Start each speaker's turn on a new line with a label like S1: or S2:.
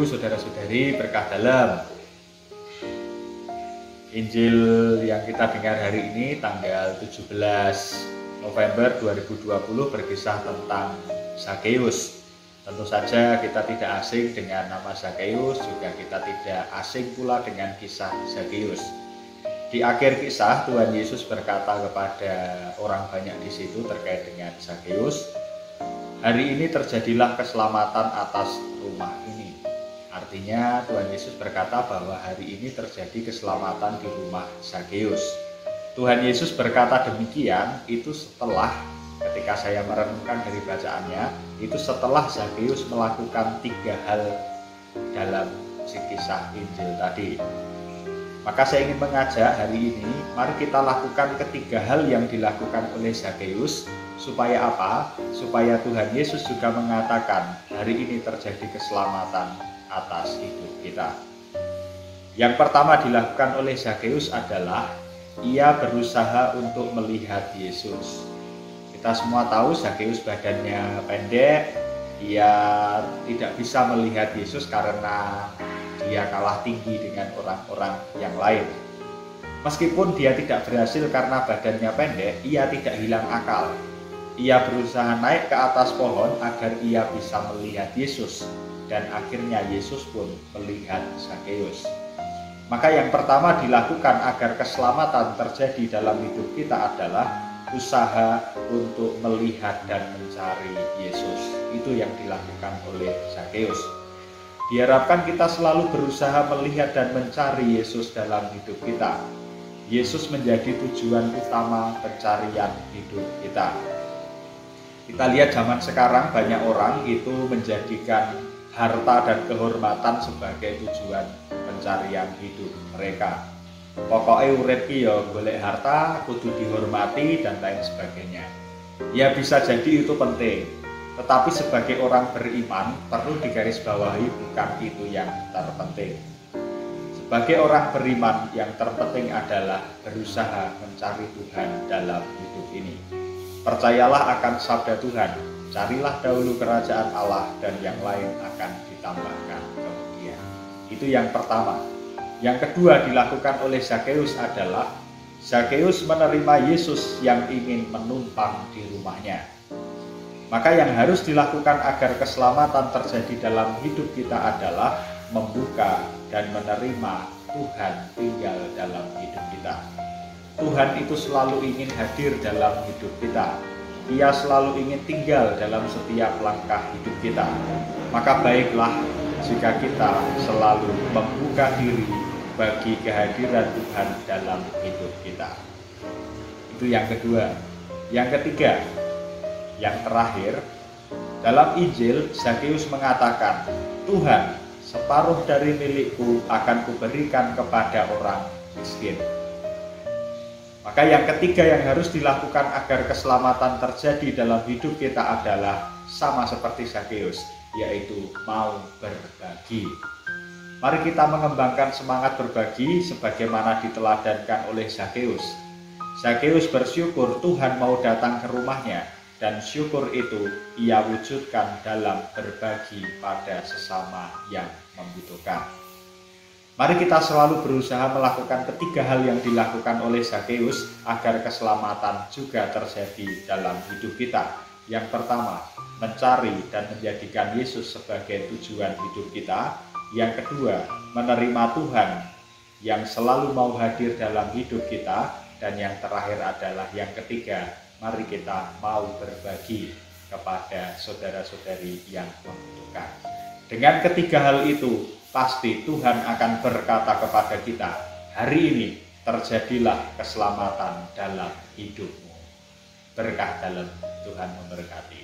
S1: Ibu, saudara-saudari, berkah dalam. Injil yang kita dengar hari ini tanggal 17 November 2020 berkisah tentang Zakeus. Tentu saja kita tidak asing dengan nama Zakeus, juga kita tidak asing pula dengan kisah Zakeus. Di akhir kisah, Tuhan Yesus berkata kepada orang banyak di situ terkait dengan Zakeus, "Hari ini terjadilah keselamatan atas rumah ini." Artinya Tuhan Yesus berkata bahwa hari ini terjadi keselamatan di rumah Zakeus. Tuhan Yesus berkata demikian itu setelah, ketika saya merenungkan dari bacaannya, itu setelah Zakeus melakukan 3 hal dalam kisah Injil tadi. Maka saya ingin mengajak hari ini, mari kita lakukan ketiga hal yang dilakukan oleh Zakeus. Supaya apa? Supaya Tuhan Yesus juga mengatakan hari ini terjadi keselamatan atas hidup kita. Yang pertama dilakukan oleh Zakeus adalah ia berusaha untuk melihat Yesus. Kita semua tahu Zakeus badannya pendek, ia tidak bisa melihat Yesus karena dia kalah tinggi dengan orang-orang yang lain. Meskipun dia tidak berhasil karena badannya pendek, ia tidak hilang akal. Ia berusaha naik ke atas pohon agar ia bisa melihat Yesus, dan akhirnya Yesus pun melihat Zakeus. Maka yang pertama dilakukan agar keselamatan terjadi dalam hidup kita adalah usaha untuk melihat dan mencari Yesus. Itu yang dilakukan oleh Zakeus. Diharapkan kita selalu berusaha melihat dan mencari Yesus dalam hidup kita. Yesus menjadi tujuan utama pencarian hidup kita. Kita lihat zaman sekarang banyak orang itu menjadikan harta dan kehormatan sebagai tujuan pencarian hidup mereka. Pokoknya urip ki ya golek harta, kudu dihormati dan lain sebagainya. Ya bisa jadi itu penting, tetapi sebagai orang beriman perlu digarisbawahi bukan itu yang terpenting. Sebagai orang beriman yang terpenting adalah berusaha mencari Tuhan dalam hidup ini. Percayalah akan sabda Tuhan, carilah dahulu kerajaan Allah dan yang lain akan ditambahkan kemudian. Itu yang pertama. Yang kedua dilakukan oleh Zakeus adalah Zakeus menerima Yesus yang ingin menumpang di rumahnya. Maka yang harus dilakukan agar keselamatan terjadi dalam hidup kita adalah membuka dan menerima Tuhan tinggal dalam hidup kita. Tuhan itu selalu ingin hadir dalam hidup kita. Ia selalu ingin tinggal dalam setiap langkah hidup kita. Maka baiklah jika kita selalu membuka diri bagi kehadiran Tuhan dalam hidup kita. Itu yang kedua. Yang ketiga, yang terakhir, dalam Injil Zakeus mengatakan, "Tuhan, separuh dari milikku akan kuberikan kepada orang miskin." Maka yang ketiga yang harus dilakukan agar keselamatan terjadi dalam hidup kita adalah sama seperti Zakeus, yaitu mau berbagi. Mari kita mengembangkan semangat berbagi sebagaimana diteladankan oleh Zakeus. Zakeus bersyukur Tuhan mau datang ke rumahnya, dan syukur itu ia wujudkan dalam berbagi pada sesama yang membutuhkan. Mari kita selalu berusaha melakukan ketiga hal yang dilakukan oleh Zakeus agar keselamatan juga terjadi dalam hidup kita. Yang pertama, mencari dan menjadikan Yesus sebagai tujuan hidup kita. Yang kedua, menerima Tuhan yang selalu mau hadir dalam hidup kita. Dan yang terakhir adalah yang ketiga, mari kita mau berbagi kepada saudara-saudari yang membutuhkan. Dengan ketiga hal itu, pasti Tuhan akan berkata kepada kita, hari ini terjadilah keselamatan dalam hidupmu. Berkah dalam, Tuhan memberkati.